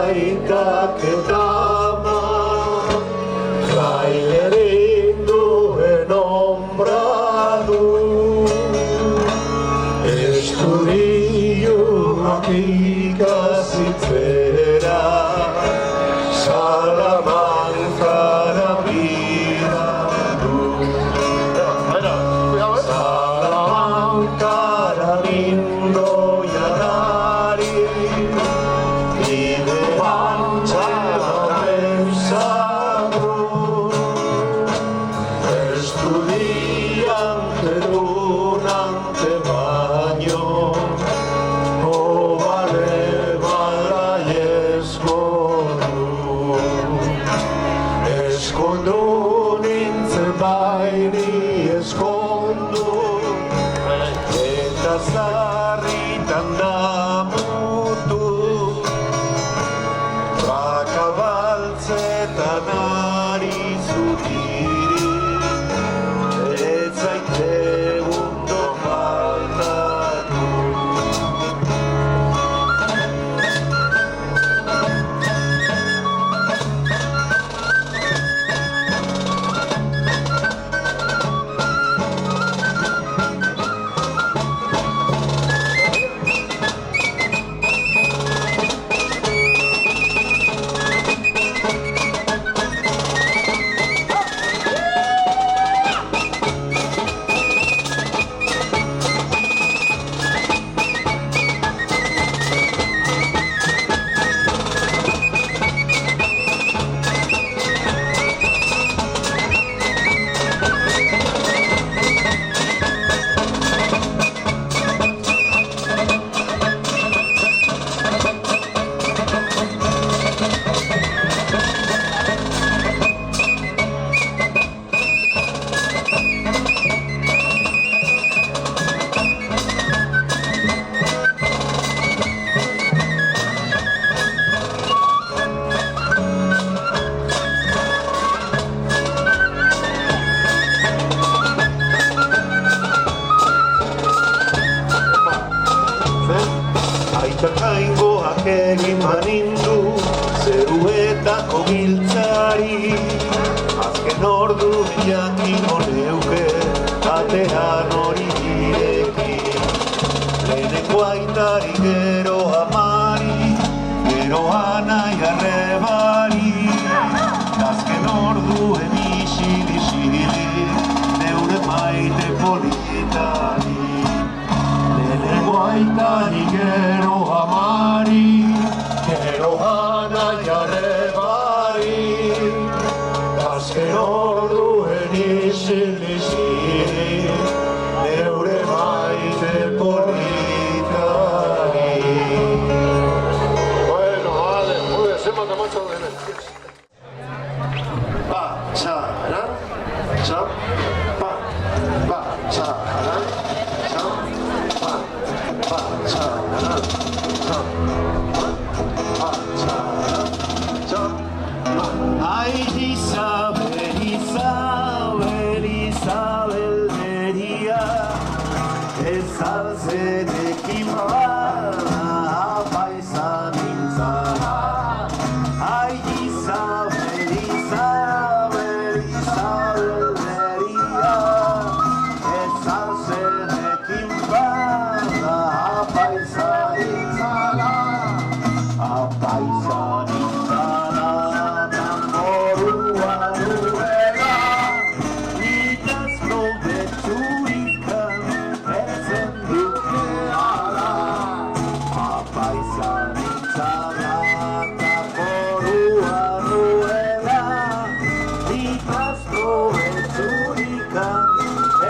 aitak eta ama, trailerin duen ombra du. Estudioak ikazitzera, Salamankara bidatu. Salamankara lindo janari, bidean txamen zago. Estudiante dunante baino, obale balaiezko du. Eskondu nintzen baini eskondu, eta zarritan namutu. Bakabaltzetan ari zutiri, ez zaite gundo faltatu. Aitak egin manindu, zeruetako giltzari. Azken ordu jakingo neuke, batean hori girekin. Lehenengo aitari gero amari, gero anai arrebari. Azken orduen isili, neure maite politari. Lehenengo aitari gero amari, gero anai arrebari. Azken orduen isili, neure maite politari. Bueno, vale, muy bien, se manda mucho de él. Pa, charan, chap, pa, charan, chap, pa, charan, chap, pa, charan, chap, pa. Ay, Isabel, Isabel, Isabel María, esa zenekin bada, paisan nintzara. Ay, Isabel, Isabel, Isabel María, esa zenekin bada, paisan nintzara. Paisan nintzara, tamborua duela, nikazko betxurikan, etzen duke ala. Paisan nintzara, tamborua duela, nikazko betxurikan,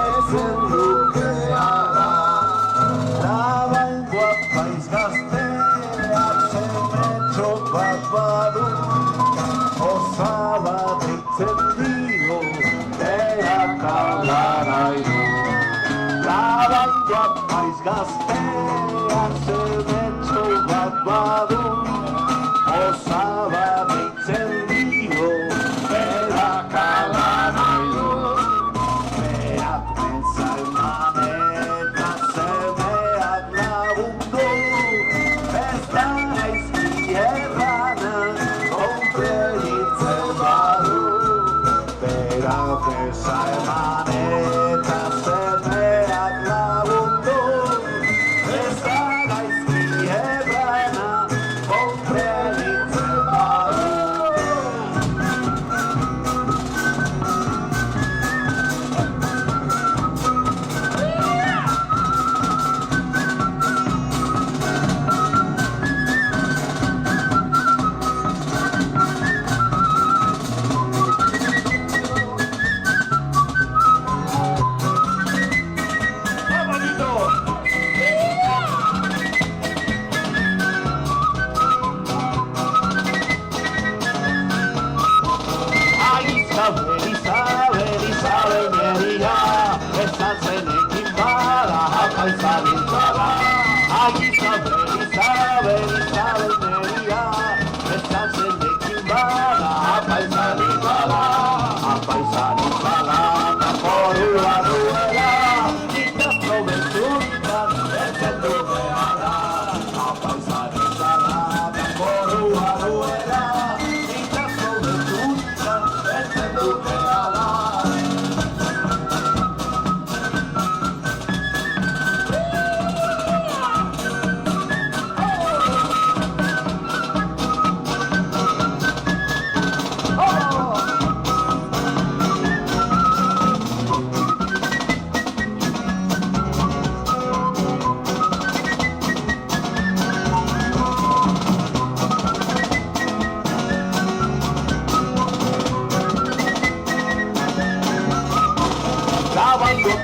etzen duke ala. Trabaingo apaiz gazteak zemetxo bat badu, osaba deitzen dio, berak ala nahi du. Trabaingo apaiz gazteak zemetxo bat badu, osaba deitzen dio, berak ala nahi du. Berak mezalman eta zemeak lagundu, ez da aizki errana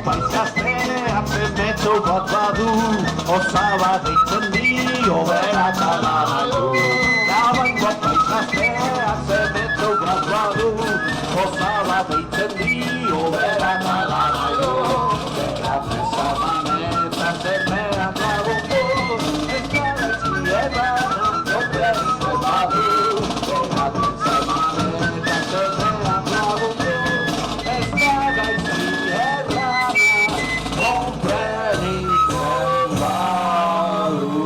apaiz gazteak zemetxo bat badu, osaba deitzen dio berak ala nahi du. Labango apaiz gazteak zemetxo bat badu, osaba deitzen dio berak ala nahi du. Berak ezaman eta zemeak lagundu, ez gara izkietan kontrezko badu. Berak ezaman eta zemeak lagundu, ez gara izkietan kontrezko badu.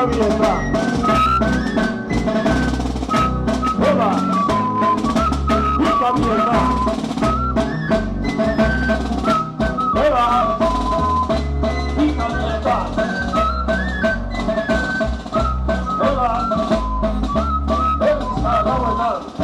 Gavieta. Eva. Y Gavieta. Eva. Y Gavieta. Eva. Esa la buena.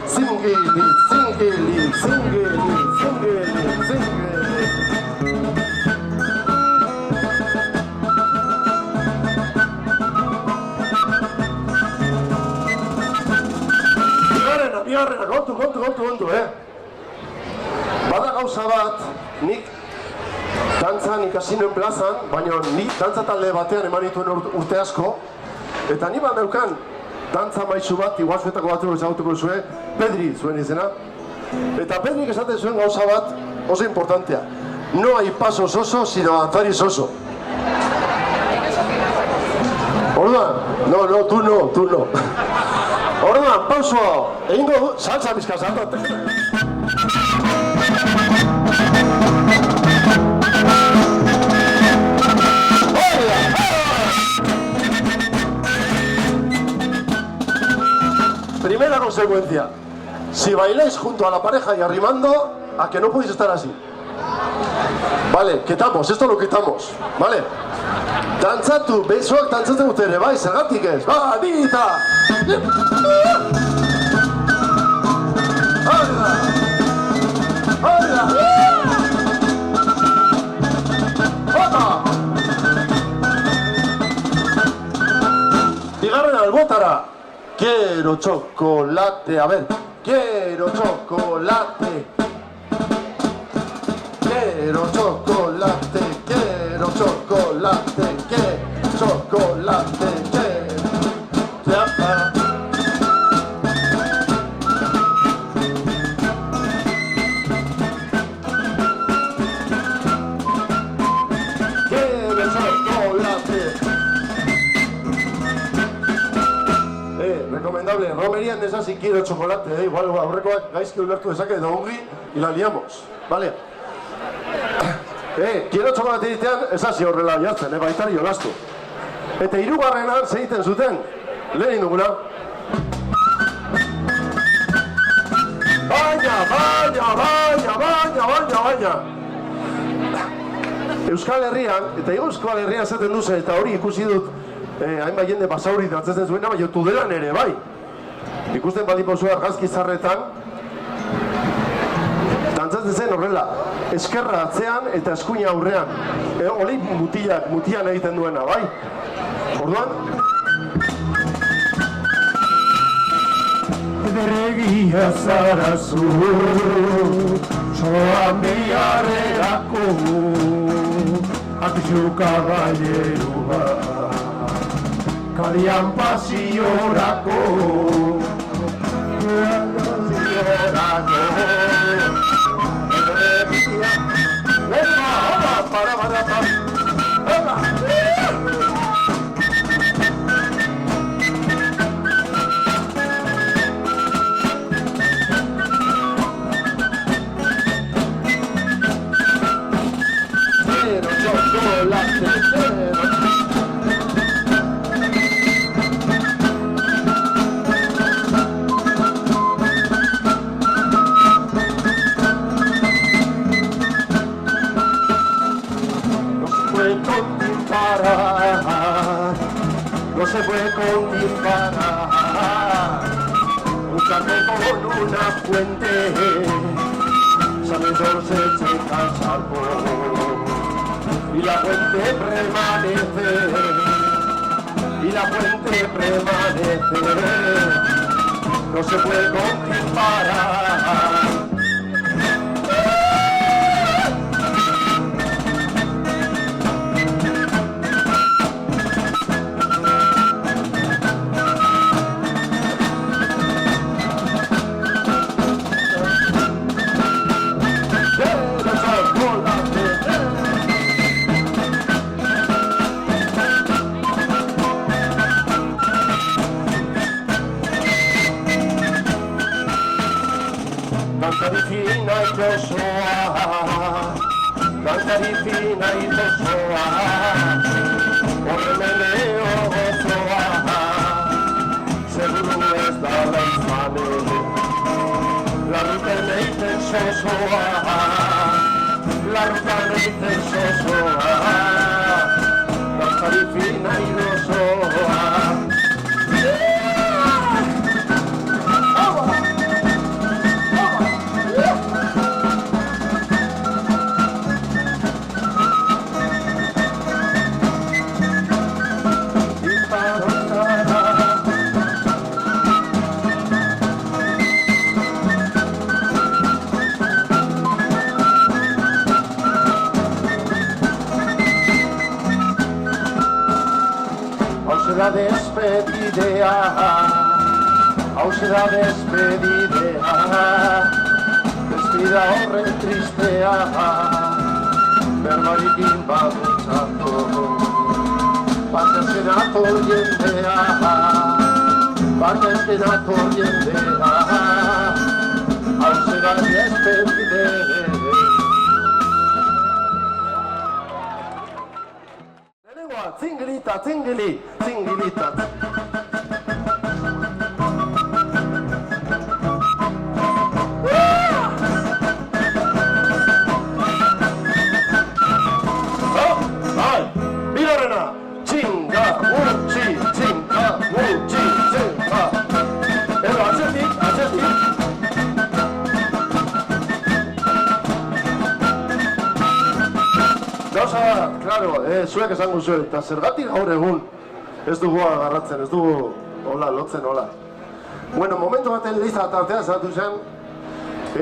zingili, zingili, zingili, zingili, zingili. Bigarrena, kontu, Bada gauza bat, nik dantzan ikasi nuen plazan, baina nik dantza talde batean eman dituen urte asko, eta ni bat neukan dantza maizu bat, igual zuetako batzuk ezagutuko zuen, Pedri zuen izena. Eta Pedrik esaten zuen gauza bat oso importantea. No hay paso soso, sino avanzar y soso. Orduan, no, tú no. Orduan, pauso, egingo du, salsa bizka salta. Primera consecuencia, si bailáis junto a la pareja y arrimando, a que no podéis estar así. Vale, quitamos, esto lo quitamos, vale? Dantzatu, besoak dantzatzen dute ere, bai, zergatik ez, ba, dita! Hala! Opa! Bigarren albotara. Quiero chocolate, a ver. Quiero chocolate. Quiero chocolate, quiero chocolate, quiero chocolate, Recomendable, romería de esas si quiero chocolate, igual aurrekoak gaizki ulertu dezake edo ongi y la liamos, vale? Quiero chocolate ditean, ez hasi horrela jartzen, baitari jolastu. Eta hirugarrenan zeiten zuten, lehen duguna. Baina. Euskal Herrian, eta Euskal Herrian zaten duzen, eta hori ikusi dut, hainbat jende basauri dantzatzen zuena, baina tudelan ere, bai. Ikusten badipozu argazki zarretan, dantzatzen zen horrela, eskerra atzean eta eskuina aurrean. Hori mutian egiten duena, bai? Orduan? Ederregia zara zu, soan biharrerako, akzu kaballerua, karian pasiorako, no se puede comparar, buscarme con una fuente, sale el sol, se checa el salvo, y la fuente permanece, no se puede comparar. Dantari fina itosoa, horremeneo gozoa, seguru ez dala izane, larrutan eiten sozoa, dantari fina itosoa. despedidea, hauze da despedidea, despedida horren tristea, berbarikin baduntzako, batezken ator jendea, batezken ator jendea, hauze da despedidea. Zingelita, zingeli, zingilita. Bilorena, txinga, gutxi, txinga, gutxi, txinga. Edo, atzetik, atzetik. Gauza bat, klaro, zuek esango zuen, eta zergatik gaur egun ez dugu agarratzen, ez dugu hola, lotzen hola. Bueno, momentu baten Liza tartea esatu zen,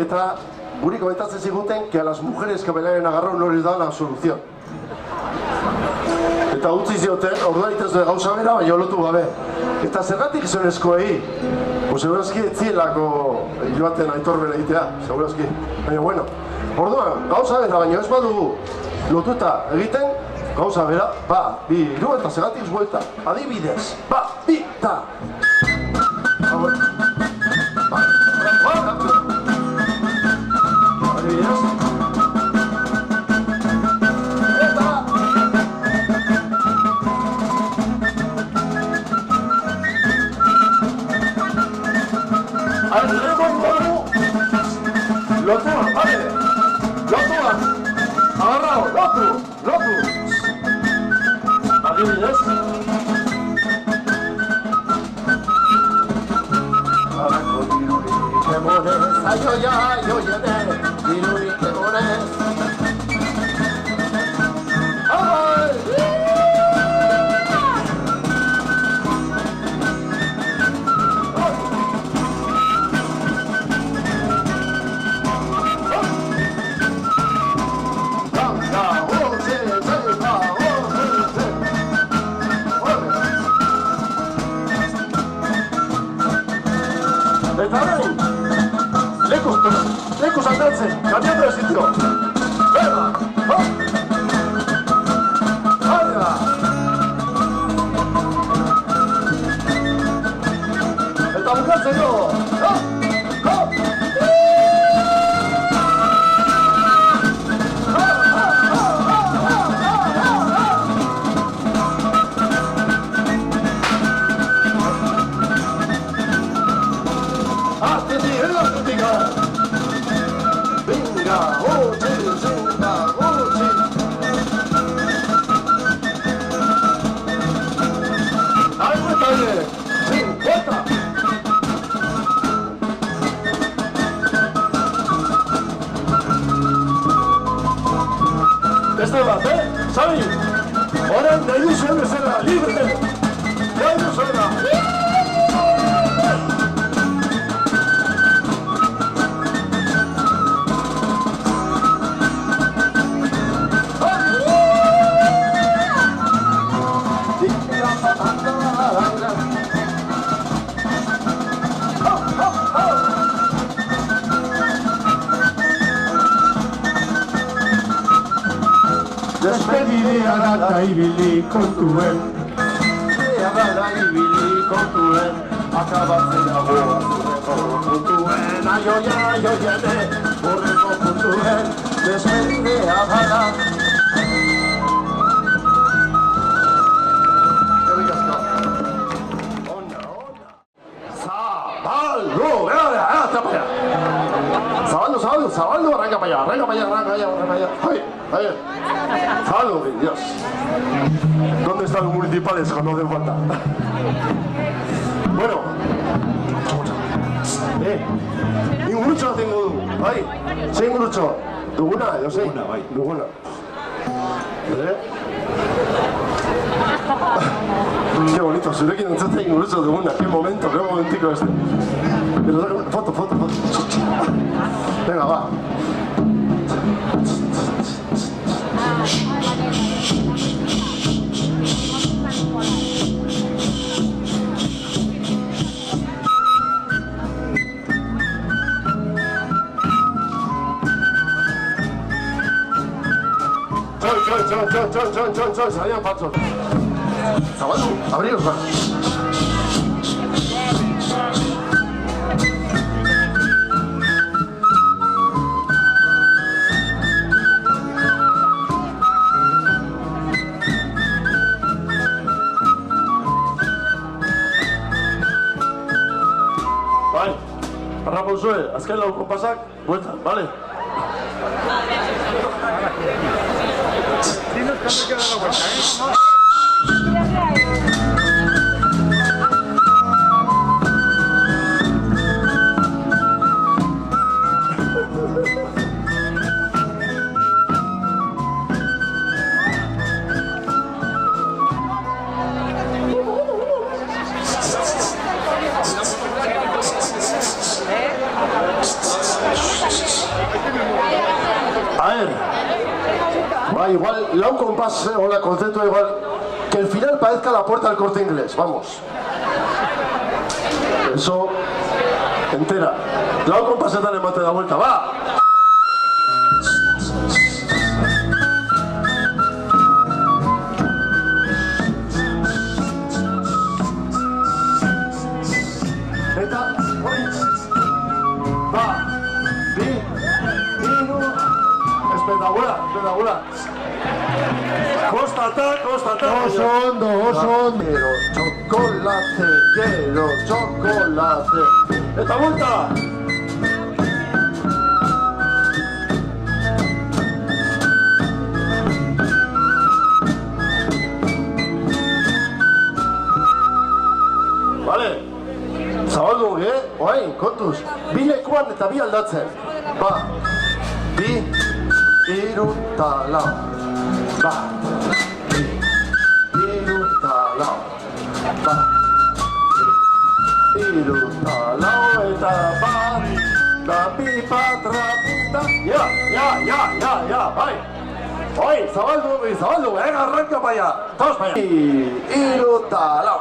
eta guri komentatzen ziguten que a las mujeres que bailan agarrón no les da la solución. Eta utzi zioten, orduan itezue gauza bera, baina lotu gabe. Eta zergatik gizonezkoei, segurazki etzielako joaten Aitor egitea, segurazki. Baina, bueno, orduan, gauza bera, baina ez badugu lotuta egiten, gauza bera, ba, bi, hiru eta zergatik buelta. Adibidez, ba, bi, ta. Adibidez. Eta. Lotua, vale. Lotua. Agarrao, lotu. Adibidez. Arako dirurik emonez, aioia, aioiene, dirurik emonez. Eta orain, lekuz aldatzen, cambiando de sitio. Venga, hop! Hala! Eta bukatzeko, hop! Hop! Este bat, Xabi, orain nahi duzuen bezala, libre! Nahi duzuena! Despedidea da ibili kontuen, akabatzen dago azurreko puntuen, aioiene, horreko puntuen, despedidea da. Zabaldu, arranca para allá. Ahí. Zabaldu, Dios. ¿Dónde están los municipales cuando hacen falta? Bueno. Ingurucho tengo, ahí. Sí, ingurucho. Duguna, yo sé. Duguna. Qué bonito, zurekin entzatzen ingurucho duguna. Qué momentico este. Pero foto. Venga, va. Txon, zaian batzot. Zabaldu, abrios da. Bai, arrapauzue, azken lau konpasak, bueltan, bale? Dinos cuándo queda la vuelta, A ver, va igual, lau compás, o la concepto igual, que el final parezca la puerta del Corte Inglés, vamos. Eso, entera. Lau compasetan emate da vuelta, va. Eta, hori, va, bi, hiru, espetacular. Kostata. Oso ondo. Quiero chocolate. Eta vuelta. Vale. Zabaldu, oain, kontuz. Bi lekuan eta bi aldatzen. Ba, bi, hiru, ta lau. Ba, bi, hiru, ta lau. Ba, bi, hiru, ta lau eta bat. Da, bi, bat, rapita. Ya, bai. Oain, zabaldu, arranca para allá. Todos para allá. Bi, hiru, ta lau.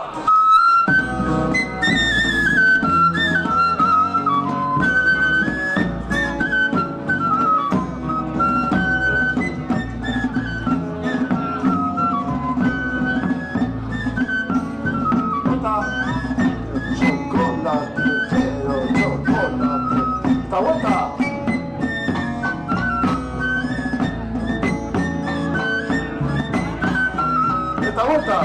Vuelta. Esta vuelta.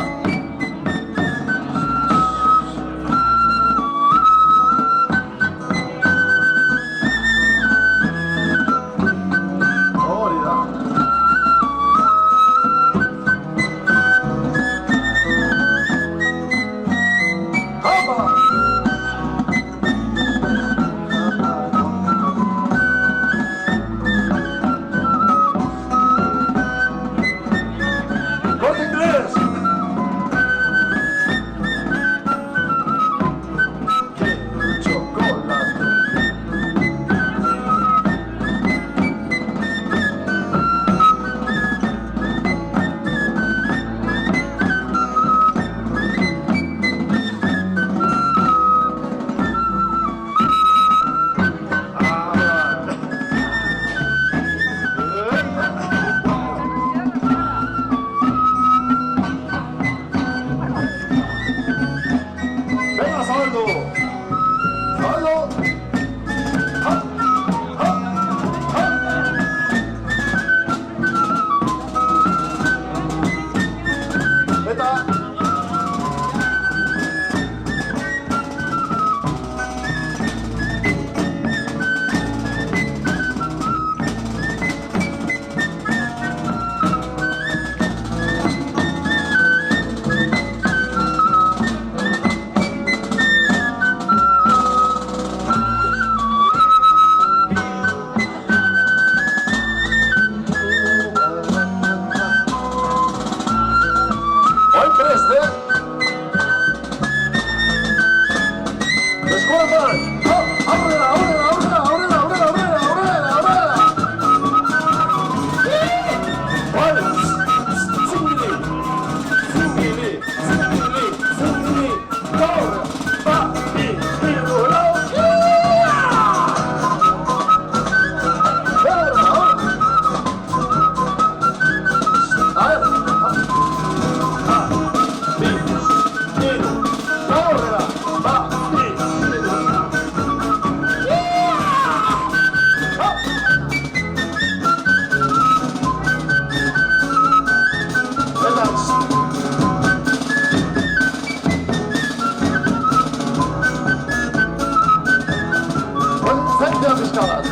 Zaintzea pixka bat.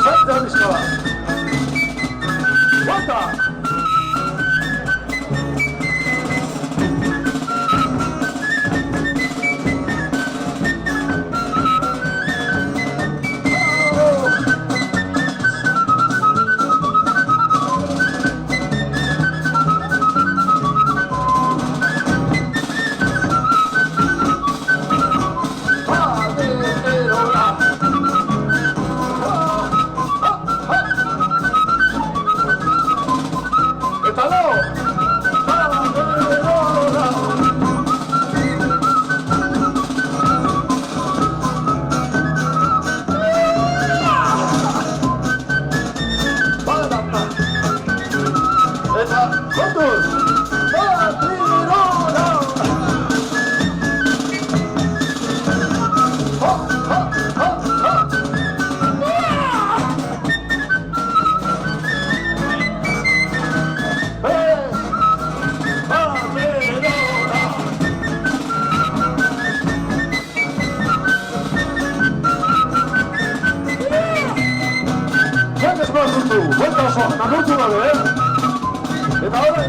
Zaintzea pixka bat. Guanta! Vuelta oso, agurtu gabe, Eta hori!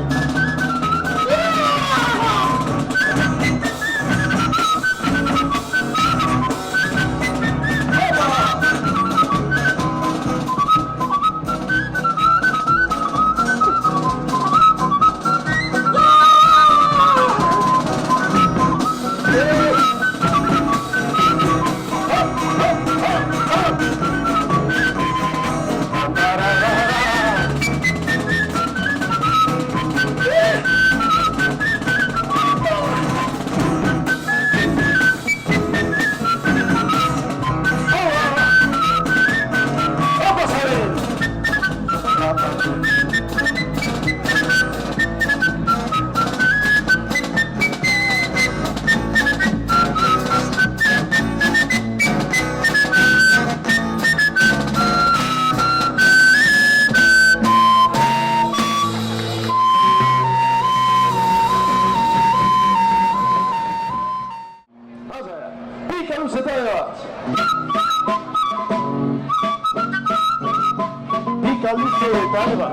Pika luze eta eba.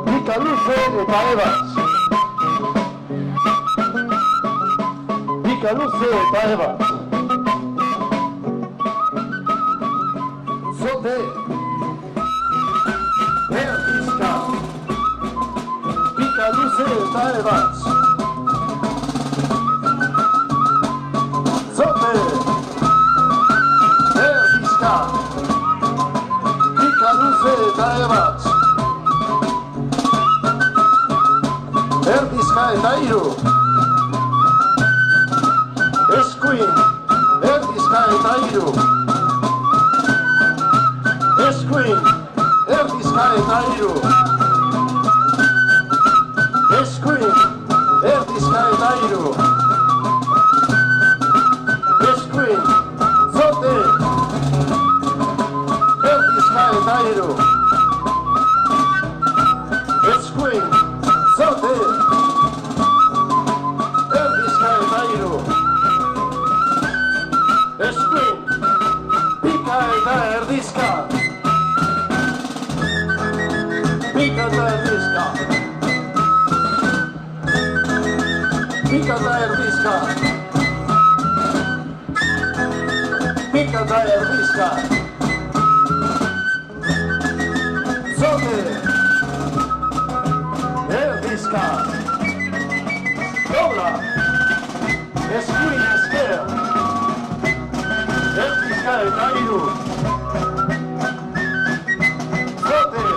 Pika luze eta eba. Pika luze eta eba. Zote. Erdizka. Pika luze eta eba. Zote. Pika luze eta ebatz. Erdizka eta hiru. Eskuin. Erdizka eta hiru. Eskuin. Erdizka eta hiru. Eskuin. Erdizka eta hiru. Eskuin. Zote. Eta hiru. Eskuin. Zote. Erdizka eta hiru. Eskuin. Pika eta erdizka. Pika eta erdizka. Pika eta erdizka. Pika eta erdizka. Zote. Erdizka. Dobra. Eskuin esker. Erdizka eta hiru. Zote.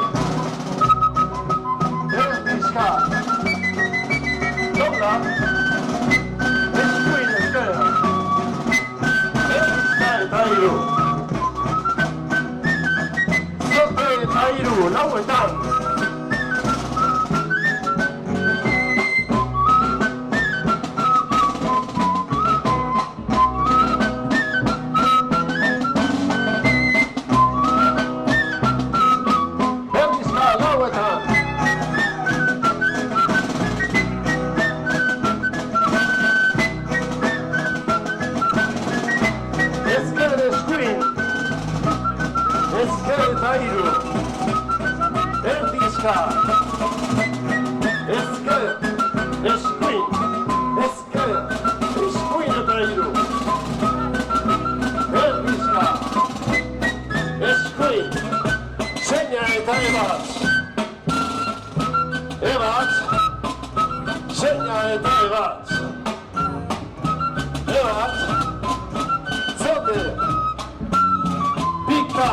Erdizka. Dobra. Eskuin esker. Erdizka eta hiru. Zote eta hiru. Lauetan. hiru. Erdizka. Ezker. Eskuin. Ezker. Eskuin eta hiru. Erdizka. Eskuin. Seina eta ebatz. Ebatz. Seina eta ebatz. Ebatz. Zote. Pika.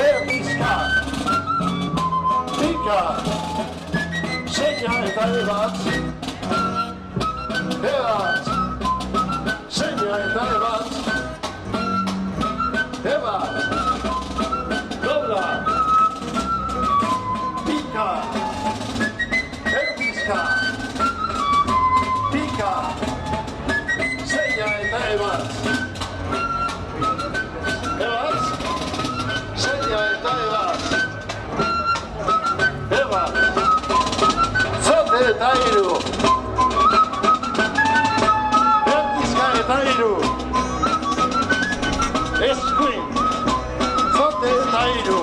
Erdizka. Pika. Seina eta ebatz. Ebatz. Seina eta ebatz. Ebatz. Dobra. Pika. Erdizka. Pika. Seina eta ebatz. Ebatz. Seina eta ebatz. Ebatz. Zote eta hiru. Erdizka eta hiru. Eskuin. Zote eta hiru.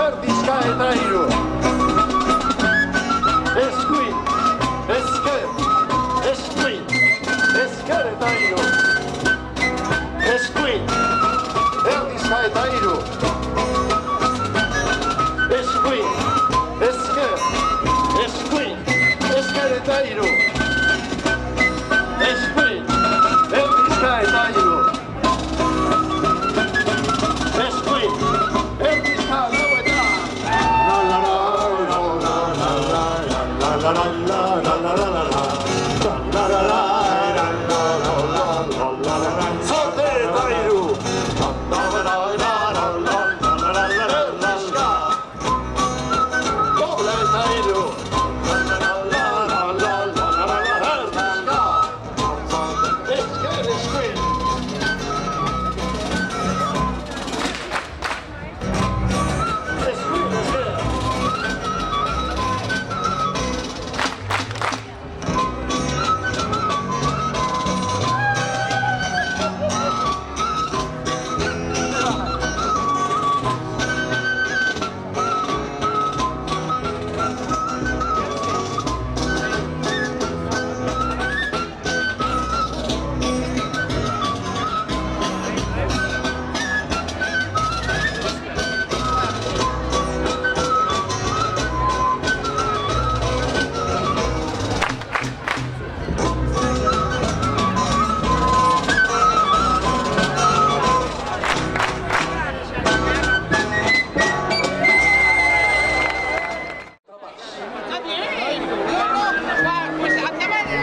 Erdizka eta hiru. Eskuin. Ezker. Eskuin. Ezker eta hiru. Eskuin. Erdizka eta hiru. Eskuin. Ezker. Eskuin. Ezker eta hiru. Eskuin. Erdizka eta hiru. Eskuin. Erdizka lau eta. Zote eta hiru. Erdizka. Doble eta hiru. Erdizka. Ezker eskuin. Eskuin ezker.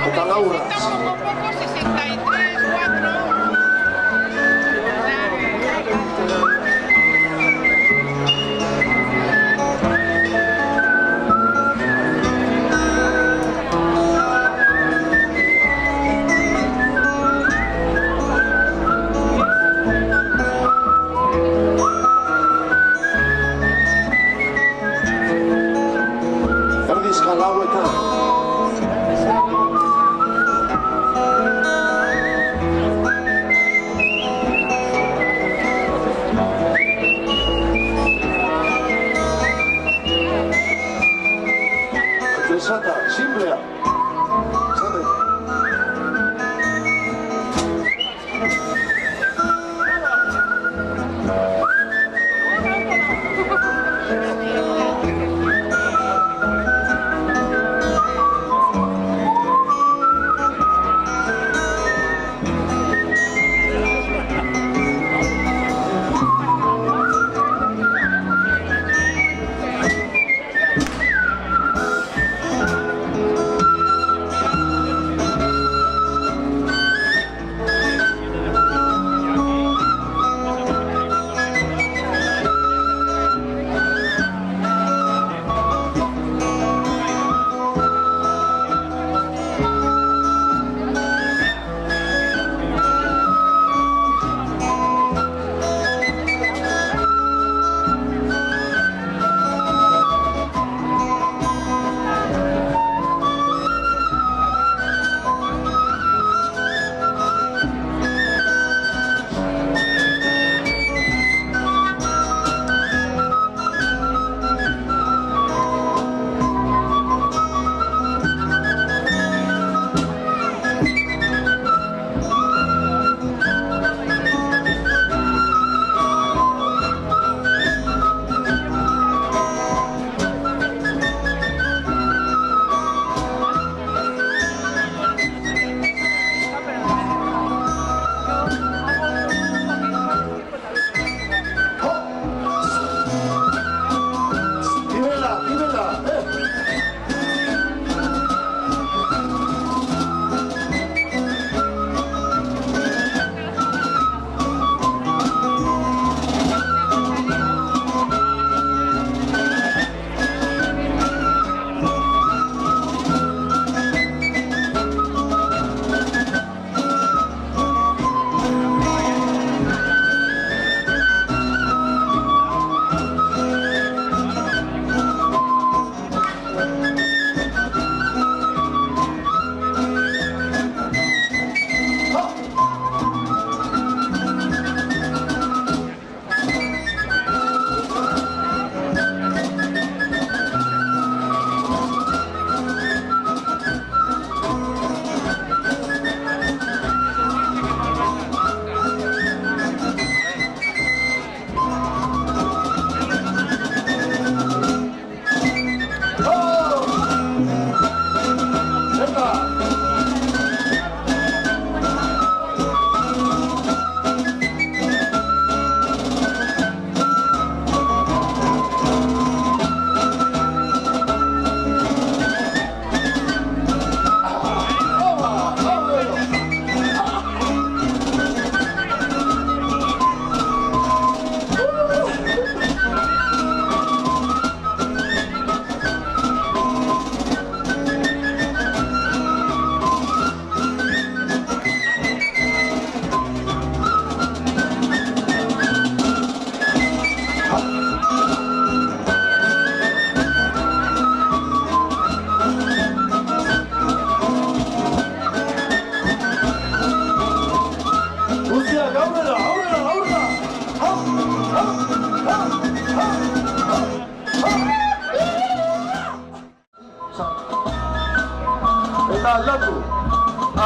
Eta Laura. Erdizka lau eta.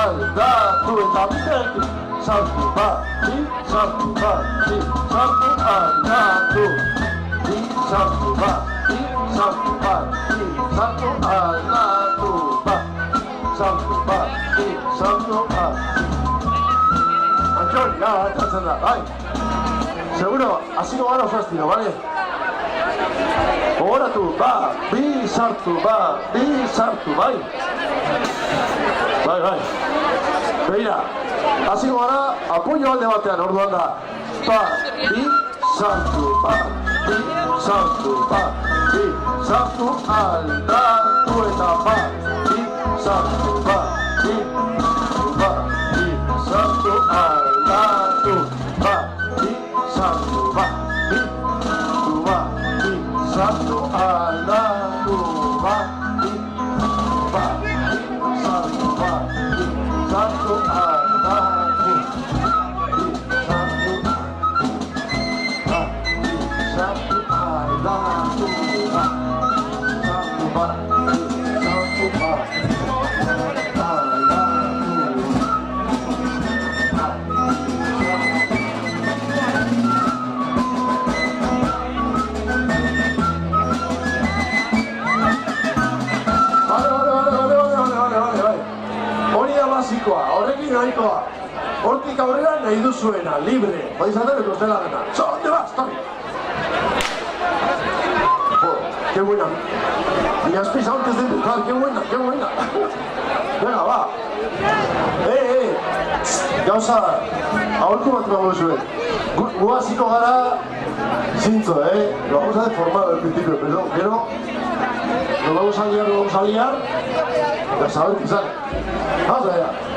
aldatu eta bideki. Sartu bat, bi, sartu bat, bi, sartu aldatu. Bi, sartu bat, bi, sartu bat, bi, sartu aldatu bat. Sartu bat, bi, sartu bat. Antxon, ya, atzatzen da, bai. Seguro, hasiko gara oso estilo, bale? Gogoratu, ba, bi sartu, bai? Bai. Begira, hasiko gara, apoio alde batean, orduan da. Ba, bi sartu, bi sartu, bi sartu, aldatu eta ba, bi sartu, bi sartu, aldatu, ba, bi sartu, Sartu aldatu bat, sartu aldatu, horrekin nahikoa. Hortik aurrera nahi duzuena, libre. Podéis hacer lo que os dé la gana. ¿Dónde vas, Tony? Joder, qué buena. Me has pisado antes de empujar, qué buena. Venga, va. Gauza, aholku bat nago zuen. Gu hasiko gara zintzo, Lo vamos a deformar al principio, pero nos vamos a liar, y a saber qué sale. Vamos allá.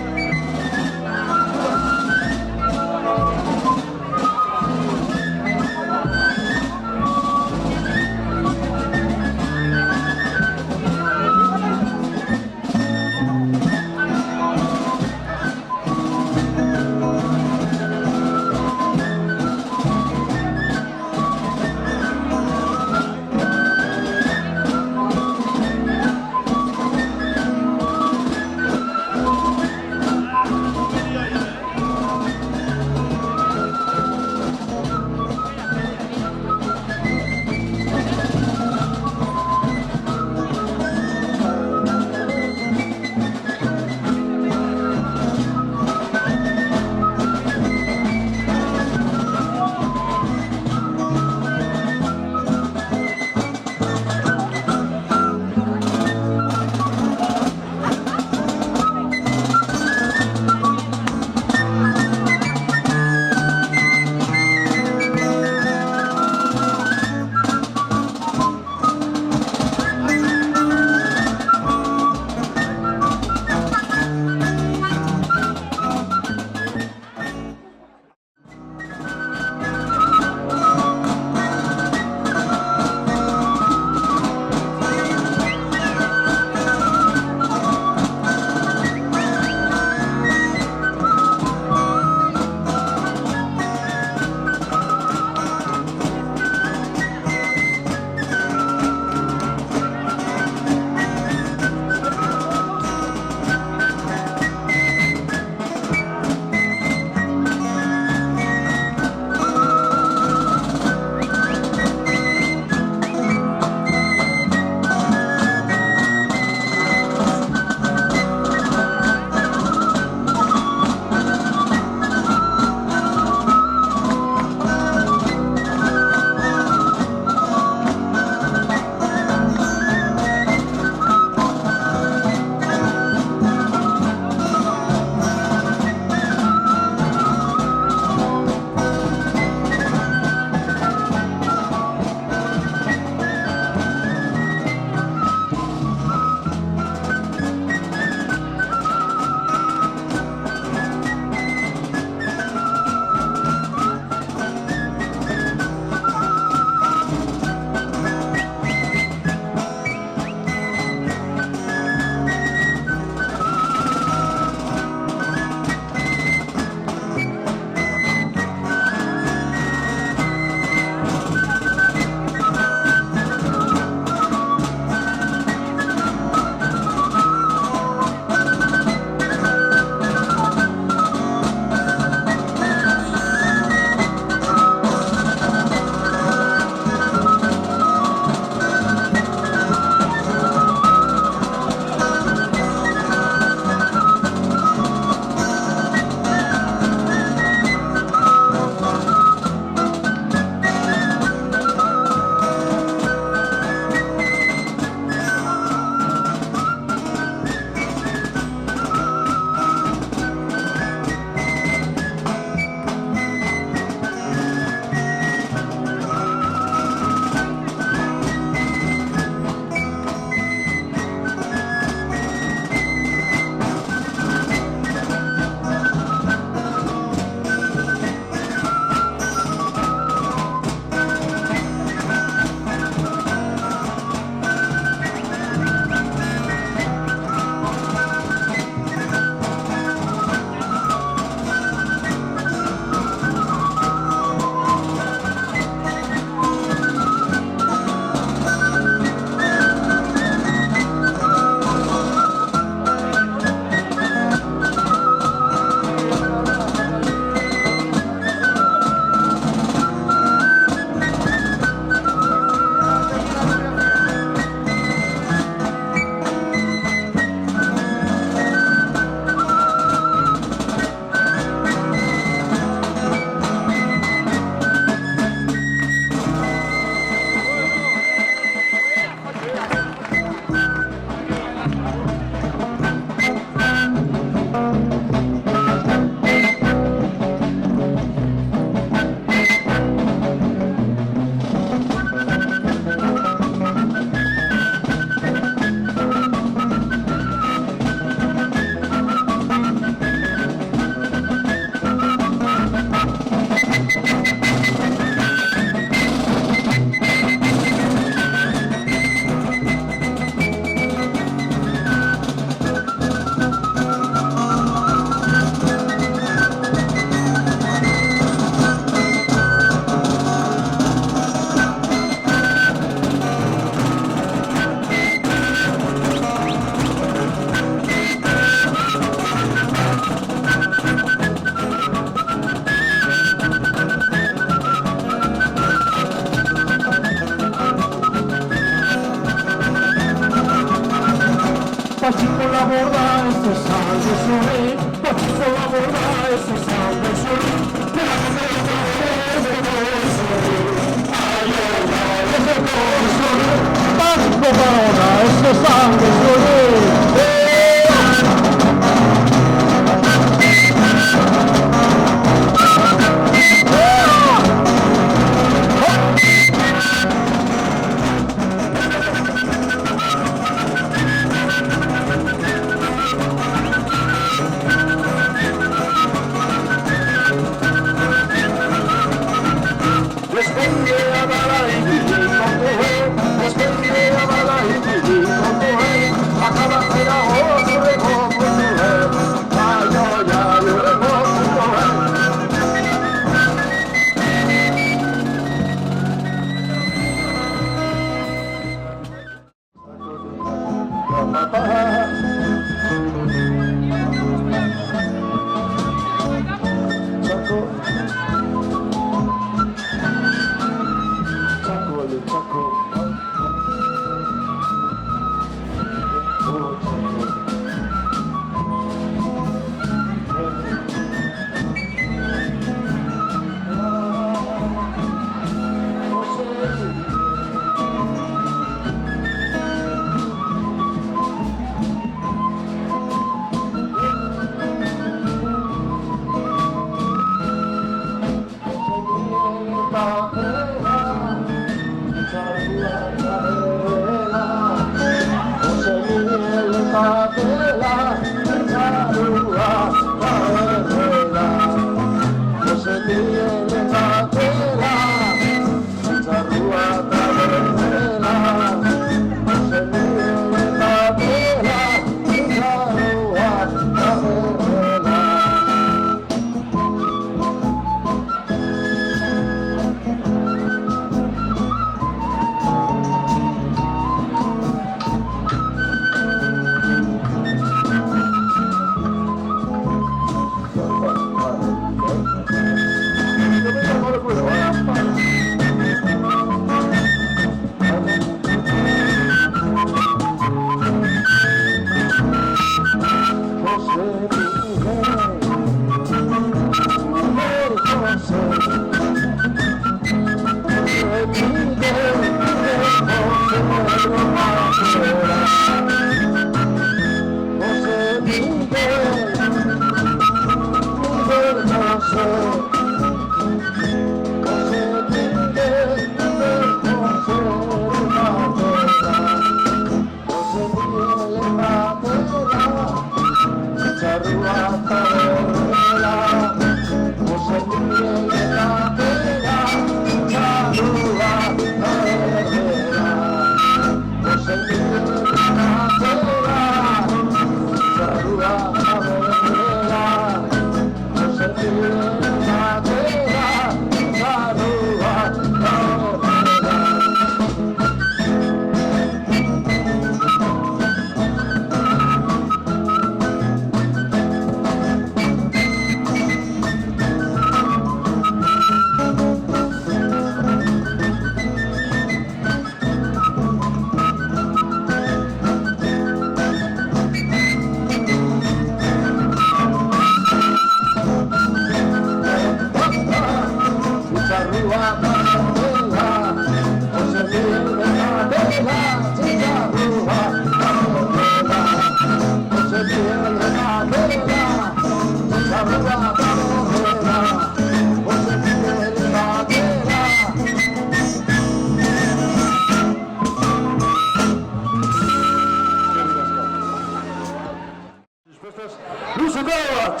Luze bat!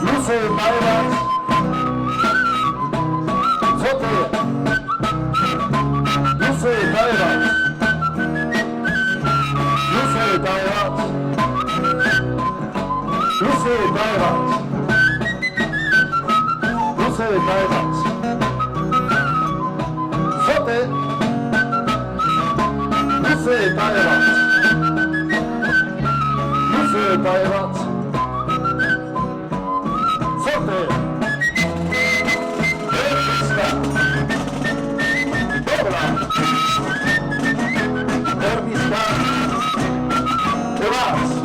Luze bai bat! Zote! Luze bai bat! Luze bai bat! Luze bai bat! Luze bai bat! Zote! Luze bai bat! Bai bat! Zote! Erbizka! Dobra! Erbizka! Ebaz!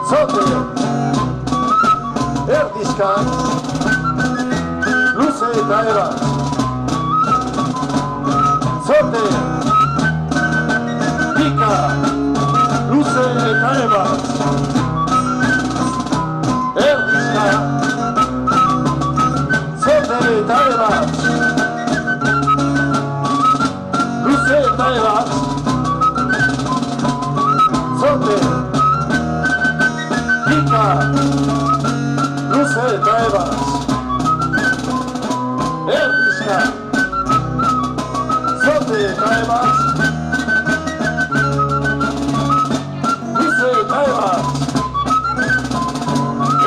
Zote, erdizka, luze eta ebat. Zote, pika, luze eta ebat. Erdizka, zote eta ebat. Luze eta ebat. Zote, pika, luze eta ebat. Erdizka, zote eta ebat. Luze eta ebat.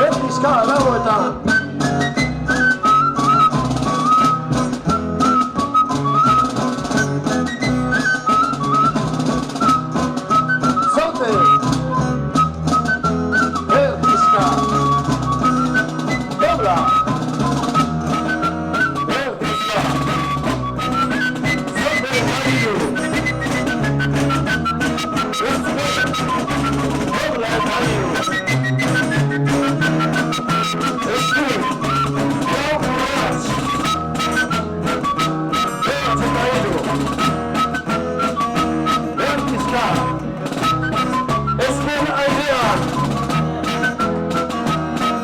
Erdizka, lauetan. Zote, erdizka, dobla. Erdizka, zote eta hiru. Dobla eta hiru. Esku, lau urratz. Behatz eta hiru. Erdizka, esku airean.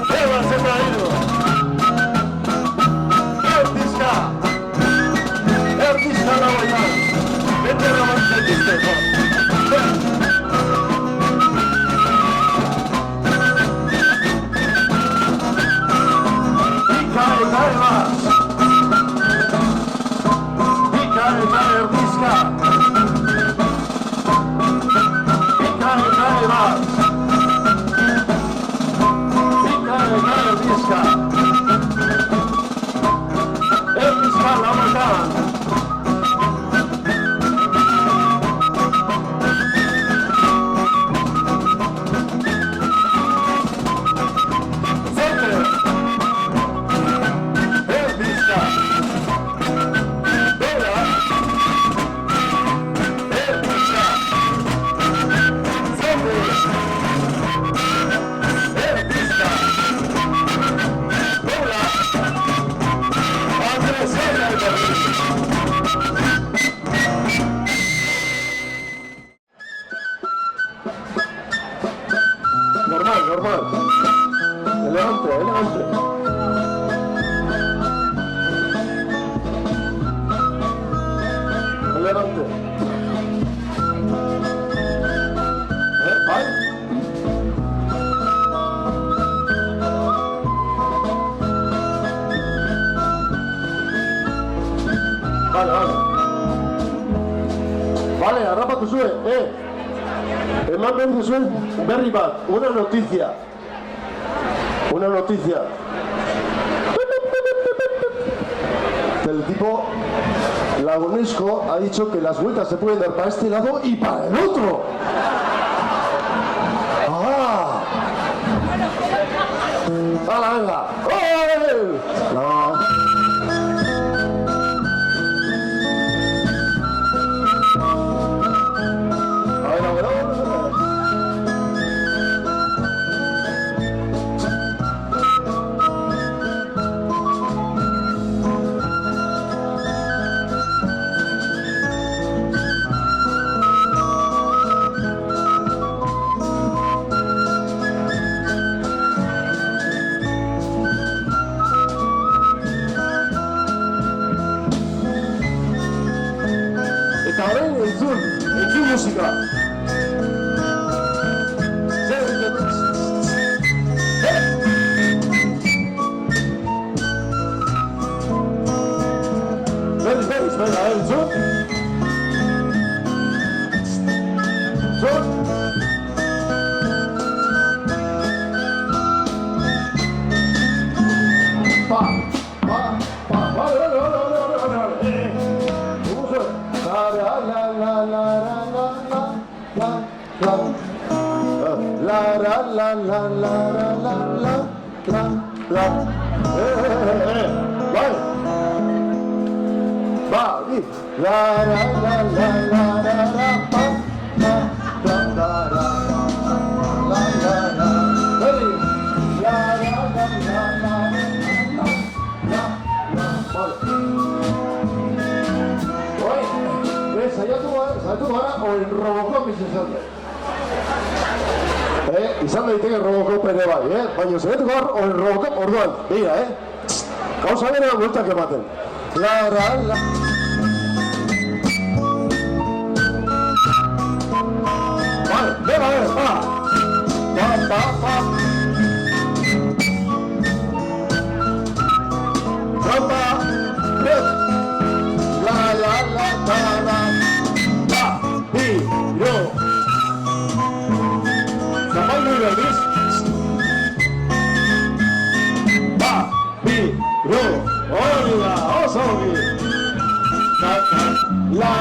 Behatz eta hiru. Erdizka, erdizka lauetan. Bete rabatzen dizteko. Pika eta ebat. Pika eta erdizka. Pika eta ebat. Pika eta erdizka. Erdizka lauetan. Zote, erdizka, dobla. Erdizka, zote, erdizka, dobla. Adresera eta normal, normal. Elegante, elegante. Elegante. Bai? Vale, vale. Vale, harrapatu zuen, eman behar duzuen berri bat, una noticia. Una noticia. El tipo Lagonesco ha dicho que las vueltas se pueden dar para este lado y para el otro. ¡Ah! ¡Hala, venga! ¡Ay! No. A ver, a ver, a ver, a ver. Eta orain entzun musika. Zer egiten dut? Berriz, venga, entzun. Entzun. Pa, pa, pa, vale, vale, vale, vale, vale, vale. ¿Cómo suena? La, la, la, la, la, la, la, la, la. La, la, la, la, la, la, la, la. Vale. Va, y la, la, la, la, la, la, la, pa, la, la, la, la, la, la, la. Zaitu gara, oin Robocop izan da. Izan daiteke Robocop ere bai, baina zaitu gara, oin Robocop orduan, begira, Gauza bera bueltak ematen. La. Vale, venga, va. Pa. Rampa, red. La, ta. Pa, bi, yo. Zapaldu berriz. Pa, bi, yo. Hola, oso ongi. La.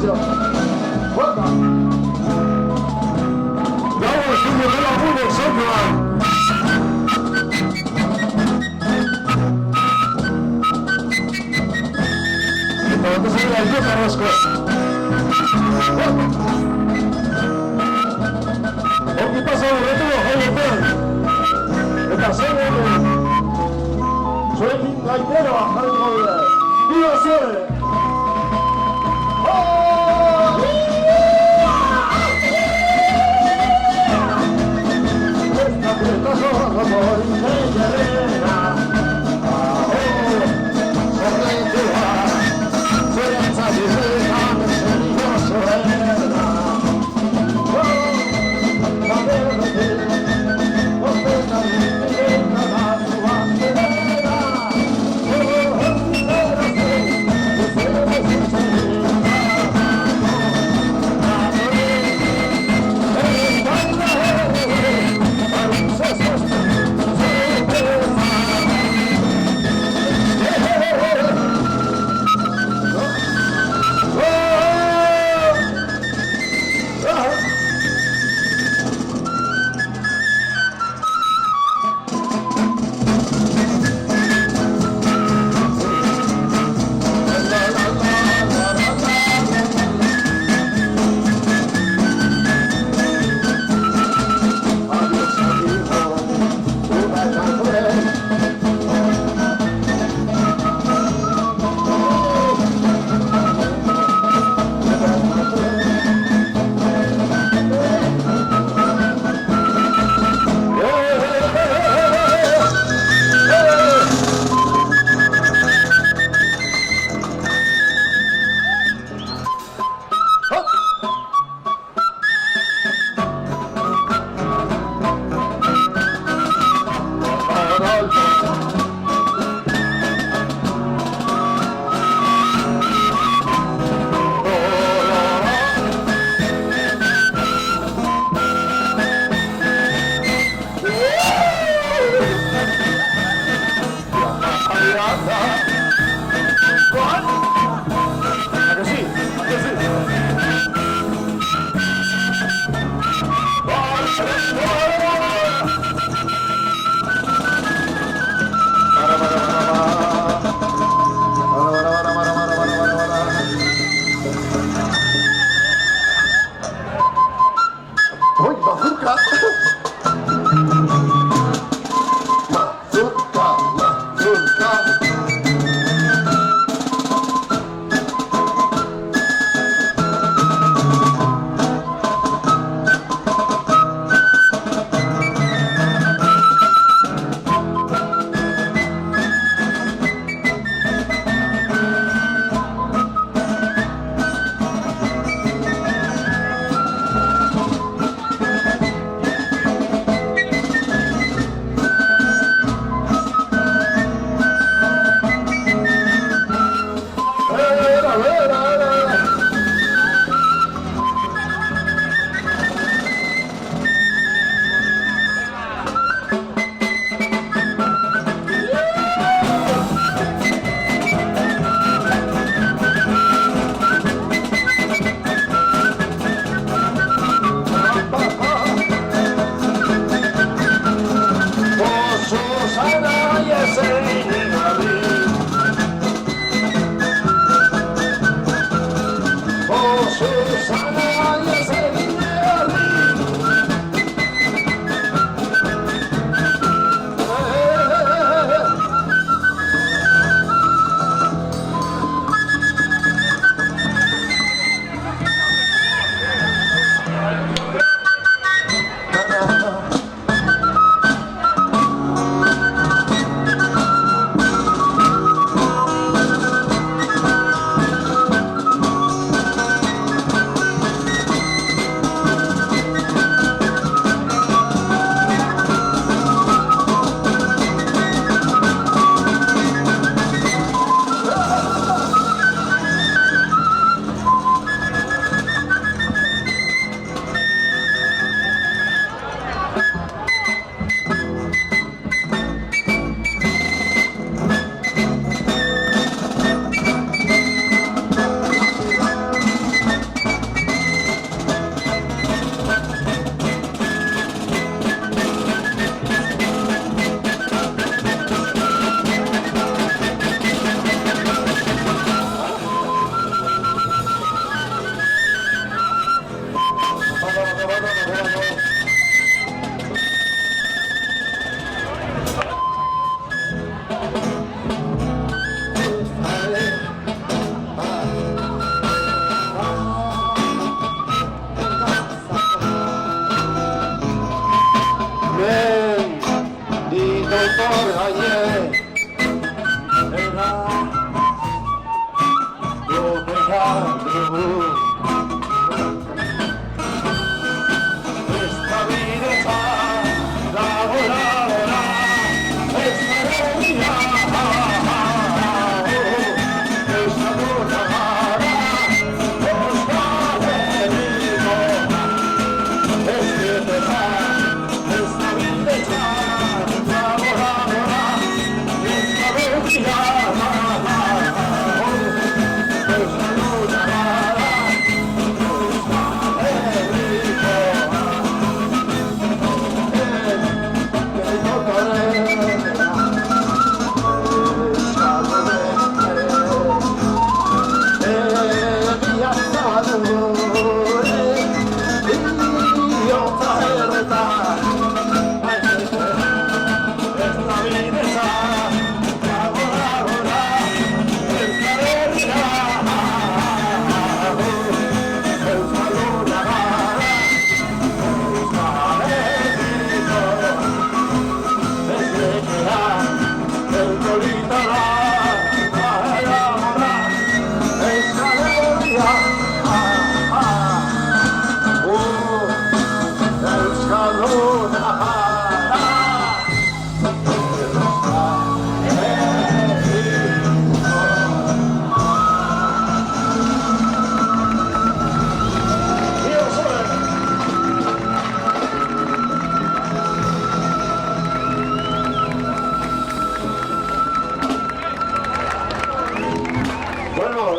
Attention. Voilà. Bravo, signor della Puglia, sempre. Quando si vede il gioco Rosco. Ogni passo un retro, oye bien. El paseo soy el gaitero a Jaime. ¡Viva Sue! Esta fiesta son amor y guerrera. Oh,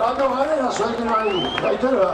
Bando garela, zuekin hain, gaitera.